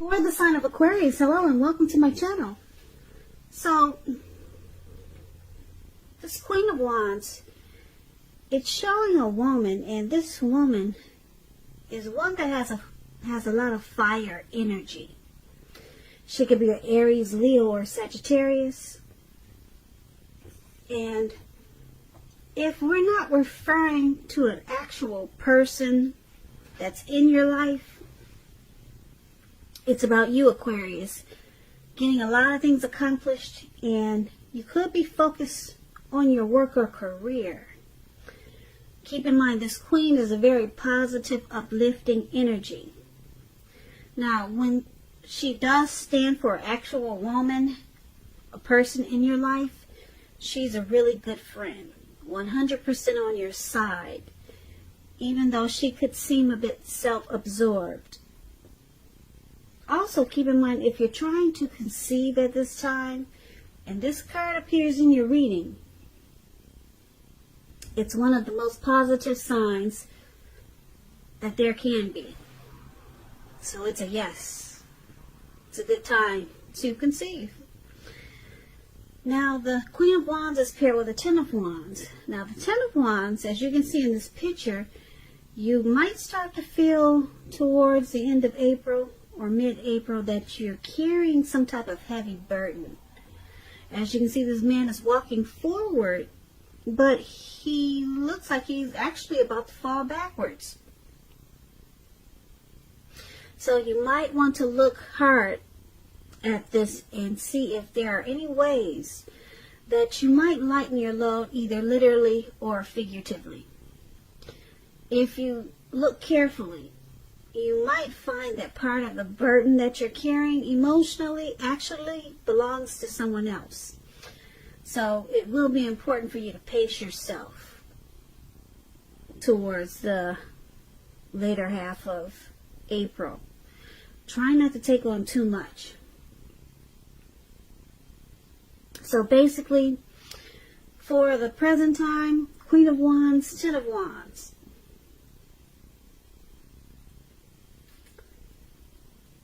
For the sign of Aquarius, hello and welcome to my channel. So, this Queen of Wands, it's showing a woman, and this woman is one that has a lot of fire energy. She could be an Aries, Leo, or Sagittarius. And if we're not referring to an actual person that's in your life, it's about you, Aquarius, getting a lot of things accomplished, and you could be focused on your work or career. Keep in mind, this Queen is a very positive, uplifting energy. Now, when she does stand for an actual woman, a person in your life, she's a really good friend, 100% on your side, even though she could seem a bit self-absorbed. Also, keep in mind, if you're trying to conceive at this time, and this card appears in your reading, it's one of the most positive signs that there can be. So it's a yes. It's a good time to conceive. Now, the Queen of Wands is paired with the Ten of Wands. Now, the Ten of Wands, as you can see in this picture, you might start to feel towards the end of April or mid-April that you're carrying some type of heavy burden. As you can see, this man is walking forward, but he looks like he's actually about to fall backwards. So you might want to look hard at this and see if there are any ways that you might lighten your load, either literally or figuratively. If you look carefully, you might find that part of the burden that you're carrying emotionally actually belongs to someone else. So it will be important for you to pace yourself towards the later half of April. Try not to take on too much. So basically, for the present time, Queen of Wands, Ten of Wands.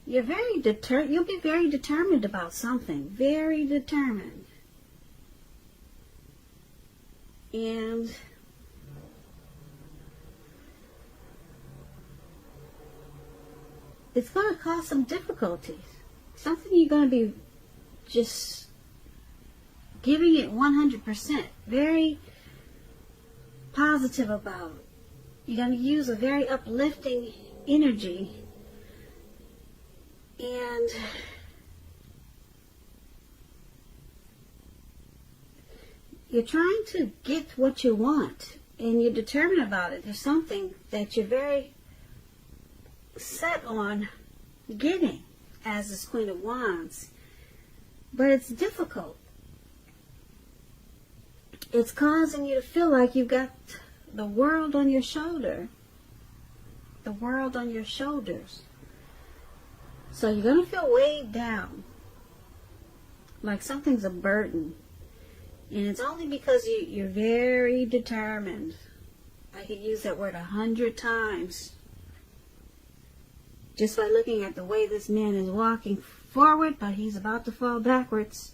You'll be very determined about something. Very determined. And it's going to cause some difficulties. Something you're going to be just giving it 100%. Very positive about. You're going to use a very uplifting energy. And you're trying to get what you want, and you're determined about it. There's something that you're very set on getting as this Queen of Wands, but it's difficult. It's causing you to feel like you've got the world on your shoulder. The world on your shoulders. So you're going to feel weighed down, like something's a burden. And it's only because you're very determined. I could use that word 100 times. Just by looking at the way this man is walking forward, but he's about to fall backwards.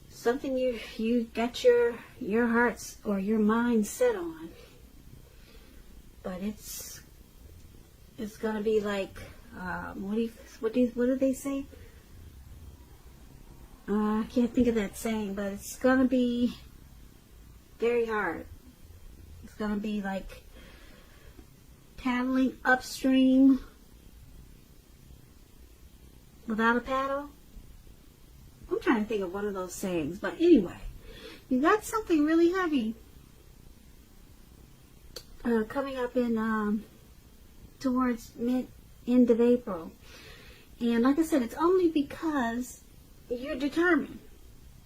Something you got your hearts or your mind set on. But it's going to be like, what do they say? I can't think of that saying, but it's going to be very hard. It's going to be like paddling upstream without a paddle. I'm trying to think of one of those sayings, but anyway, you got something really heavy coming up in towards end of April. And like I said, it's only because you're determined.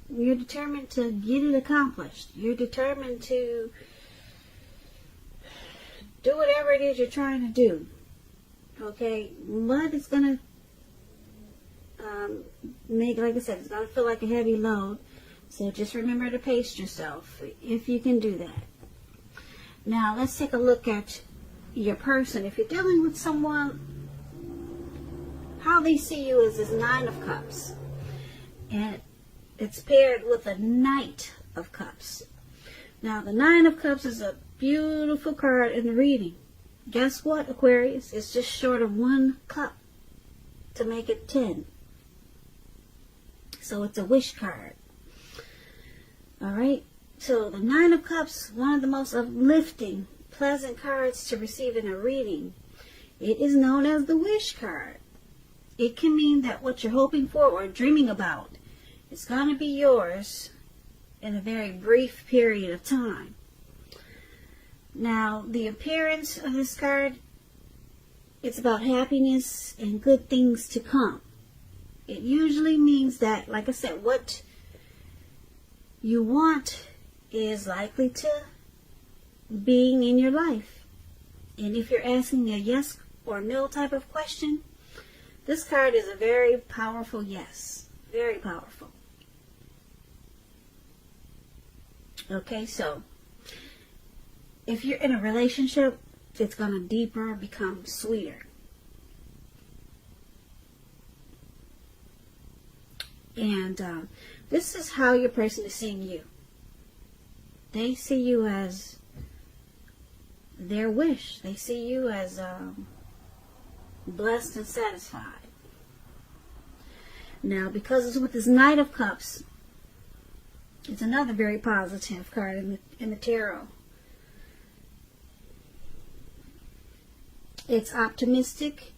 You're determined to get it accomplished. You're determined to do whatever it is you're trying to do. Okay? But it's going to make, like I said, it's going to feel like a heavy load. So just remember to pace yourself if you can do that. Now, let's take a look at your person. If you're dealing with someone how they see you is this Nine of Cups. And it's paired with a Knight of Cups. Now, the Nine of Cups is a beautiful card in the reading. Guess what, Aquarius? It's just short of 1 cup to make it 10. So it's a wish card. Alright? So the Nine of Cups, one of the most uplifting, pleasant cards to receive in a reading. It is known as the wish card. It can mean that what you're hoping for or dreaming about is going to be yours in a very brief period of time. Now, the appearance of this card, it's about happiness and good things to come. It usually means that, like I said, what you want is likely to being in your life. And if you're asking a yes or no type of question, this card is a very powerful yes. Very powerful. Okay, so if you're in a relationship, it's going to deeper, become sweeter. And this is how your person is seeing you. They see you as their wish. They see you as blessed and satisfied. Now, because it's with this Knight of Cups, it's another very positive card in the tarot. It's optimistic,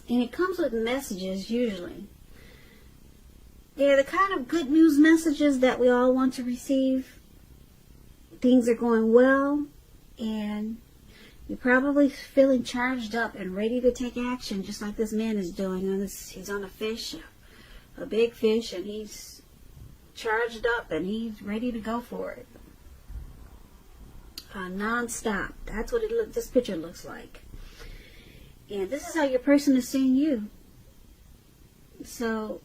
and it comes with messages usually. They're the kind of good news messages that we all want to receive. Things are going well, and you're probably feeling charged up and ready to take action, just like this man is doing. He's on a fish, a big fish, and he's charged up and he's ready to go for it. Non-stop. That's what this picture looks like. And this is how your person is seeing you. So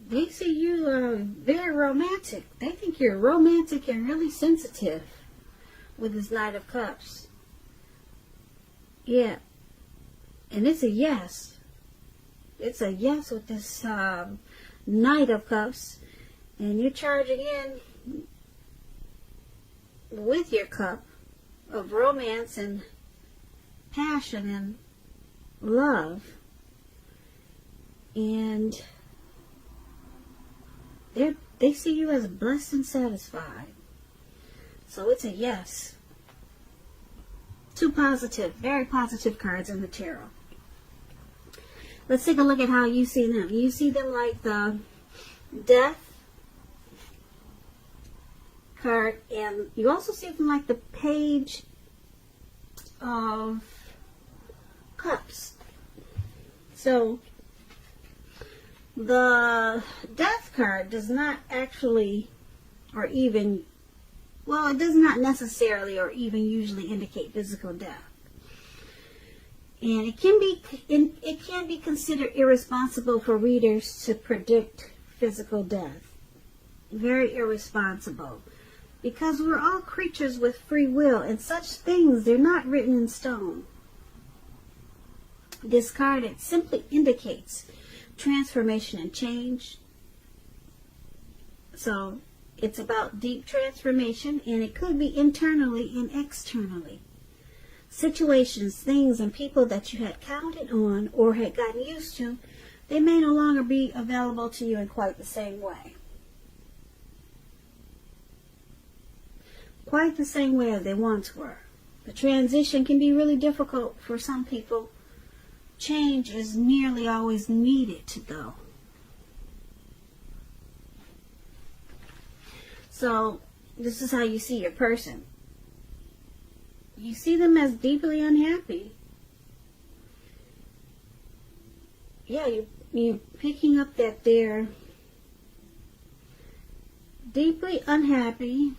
they see you very romantic. They think you're romantic and really sensitive with this Knight of Cups. Yeah. And it's a yes. It's a yes with this Knight of Cups. And you're charging in with your cup of romance and passion and love. And they see you as blessed and satisfied. So it's a yes. Two positive, very positive cards in the tarot. Let's take a look at how you see them. You see them like the Death card, and you also see them like the Page of Cups. So the Death card does not actually, or even, well, it does not necessarily or even usually indicate physical death. And it can be considered irresponsible for readers to predict physical death. Very irresponsible. Because we're all creatures with free will, and such things, they're not written in stone. This card, it simply indicates transformation and change. So it's about deep transformation, and it could be internally and externally. Situations, things, and people that you had counted on or had gotten used to, they may no longer be available to you in quite the same way. Quite the same way as they once were. The transition can be really difficult for some people. Change is nearly always needed, though. So, this is how you see your person. You see them as deeply unhappy. Yeah, you're picking up that they're deeply unhappy,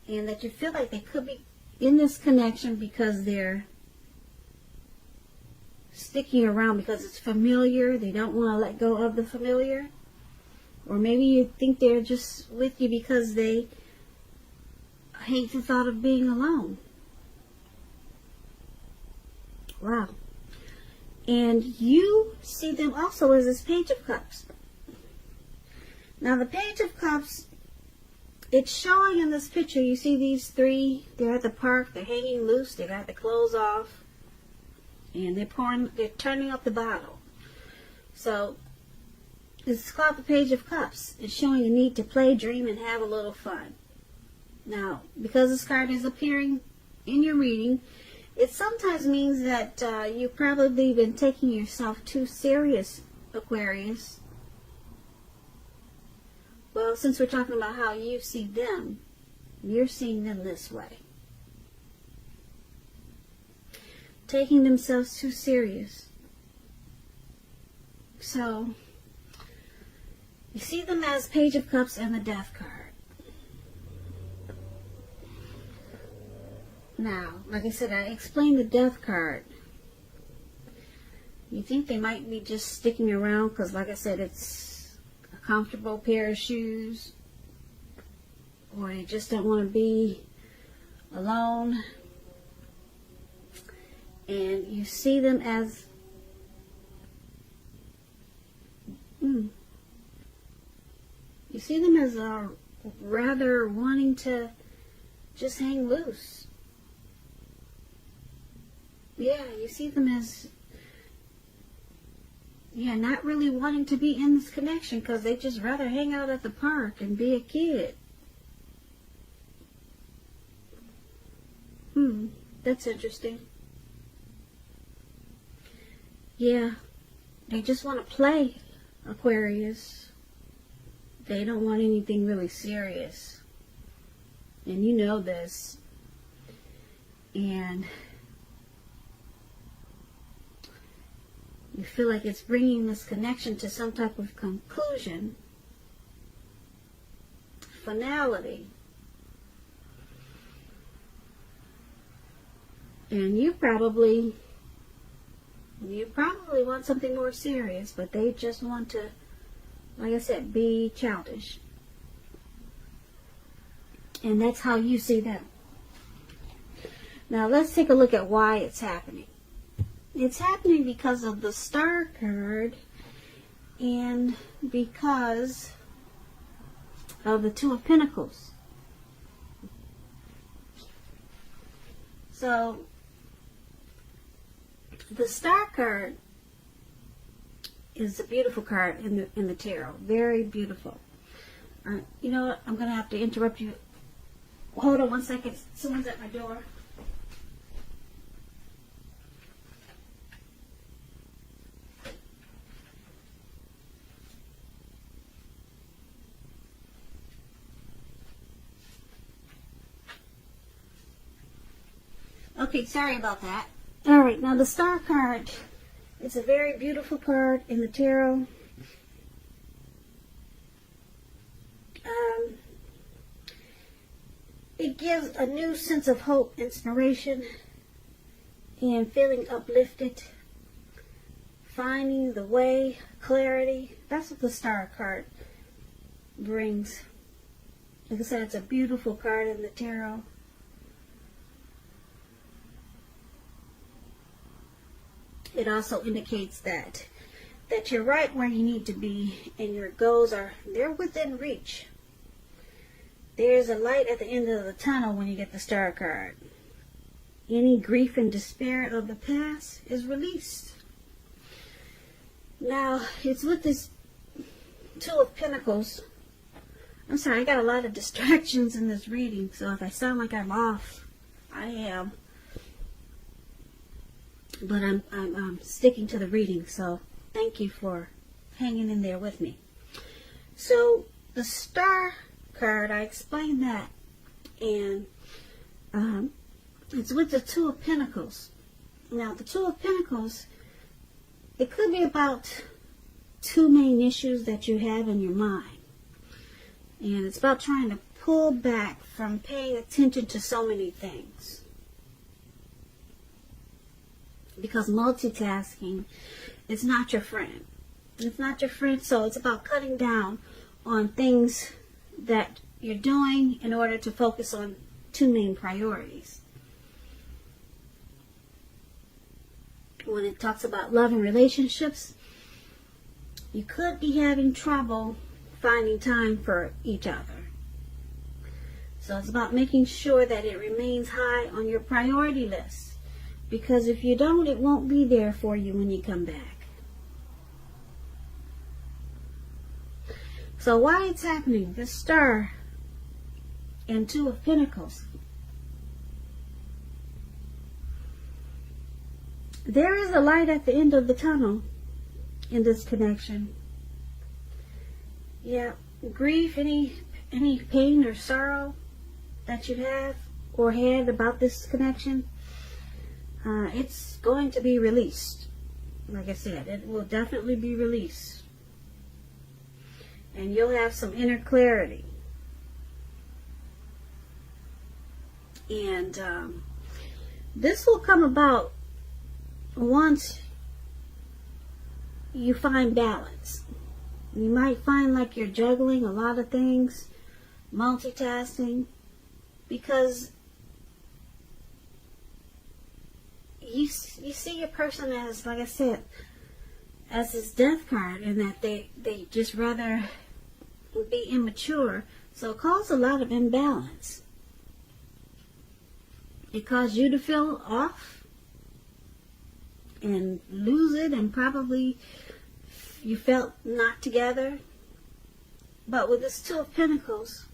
and that you feel like they could be in this connection because they're sticking around because it's familiar. They don't want to let go of the familiar. Or maybe you think they're just with you because they hate the thought of being alone. Wow. And you see them also as this Page of Cups. Now the Page of Cups, it's showing in this picture, you see these three, they're at the park, they're hanging loose, they got their clothes off, and they're turning up the bottle. So, it's called the Page of Cups. It's showing a need to play, dream, and have a little fun. Now, because this card is appearing in your reading, it sometimes means that you've probably been taking yourself too serious, Aquarius. Well, since we're talking about how you see them, you're seeing them this way. Taking themselves too serious. So, you see them as Page of Cups and the Death card. Now, like I said, I explained the Death card. You think they might be just sticking around because, like I said, it's a comfortable pair of shoes, or they just don't want to be alone. And you see them as you see them as rather wanting to just hang loose. Yeah, you see them as not really wanting to be in this connection because they just rather hang out at the park and be a kid. That's interesting. Yeah, they just want to play, Aquarius. They don't want anything really serious. And you know this. And you feel like it's bringing this connection to some type of conclusion, finality. And you probably want something more serious, but they just want to, like I said, be childish. And that's how you see them. Now let's take a look at why it's happening. It's happening because of the Star card and because of the Two of Pentacles. So, the Star card is a beautiful card in the tarot. Very beautiful. You know what? I'm going to have to interrupt you. Hold on one second. Someone's at my door. Okay, sorry about that. Alright, now the Star card is a very beautiful card in the tarot. It gives a new sense of hope, inspiration, and feeling uplifted. Finding the way, clarity. That's what the Star card brings. Like I said, it's a beautiful card in the tarot. It also indicates that you're right where you need to be and your goals they're within reach. There's a light at the end of the tunnel when you get the Star card. Any grief and despair of the past is released. Now, it's with this Two of Pentacles. I'm sorry, I got a lot of distractions in this reading, so if I sound like I'm off, I am. But I'm sticking to the reading, so thank you for hanging in there with me. So the Star card, I explained that, and it's with the Two of Pentacles. Now the Two of Pentacles, it could be about two main issues that you have in your mind, and it's about trying to pull back from paying attention to so many things. Because multitasking is not your friend. It's not your friend, so it's about cutting down on things that you're doing in order to focus on two main priorities. when it talks about love and relationships, you could be having trouble finding time for each other. So it's about making sure that it remains high on your priority list. Because if you don't, it won't be there for you when you come back. So why it's happening? The Star and Two of Pentacles. There is a light at the end of the tunnel in this connection. Yeah, grief, any pain or sorrow that you have or had about this connection, it's going to be released. Like I said, it will definitely be released. And you'll have some inner clarity. And this will come about once you find balance. You might find like you're juggling a lot of things, multitasking, because you see a person as, like I said, as this death card, and that they just rather be immature. So it causes a lot of imbalance. It caused you to feel off and lose it, and probably you felt not together. But with this Two of Pentacles,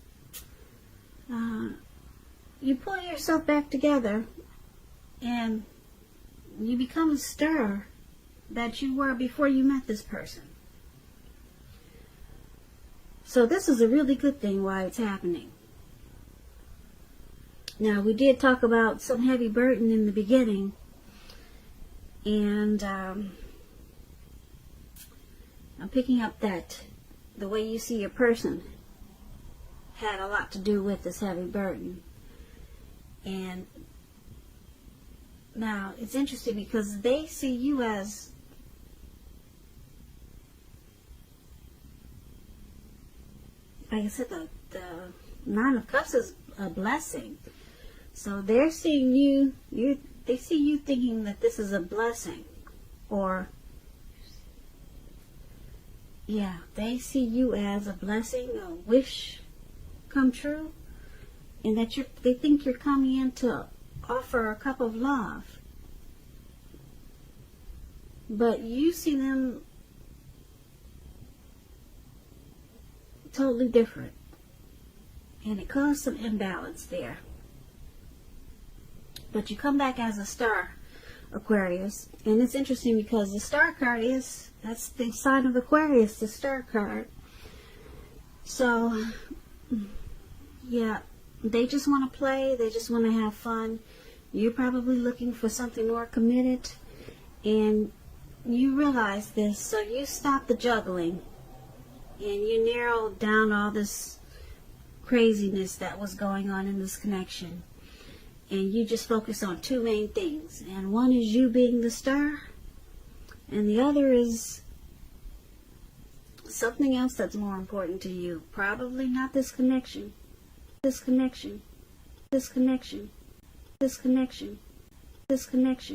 you pull yourself back together and you become a star that you were before you met this person. So this is a really good thing why it's happening. Now, we did talk about some heavy burden in the beginning, and I'm picking up that the way you see your person had a lot to do with this heavy burden. And now it's interesting because they see you as like I said, the Nine of Cups is a blessing. So they're seeing you, they see you thinking that this is a blessing. Or, yeah, they see you as a blessing, a wish come true. And that they think you're coming in to offer a cup of love. But you see them totally different. And it caused some imbalance there. But you come back as a star, Aquarius. And it's interesting because the star card that's the sign of Aquarius, the star card. So, yeah, they just want to play. They just want to have fun. You're probably looking for something more committed. And you realize this, so you stop the juggling. And you narrow down all this craziness that was going on in this connection. And you just focus on two main things. And one is you being the star. And the other is something else that's more important to you. Probably not this connection. This connection. This connection. This connection. This connection.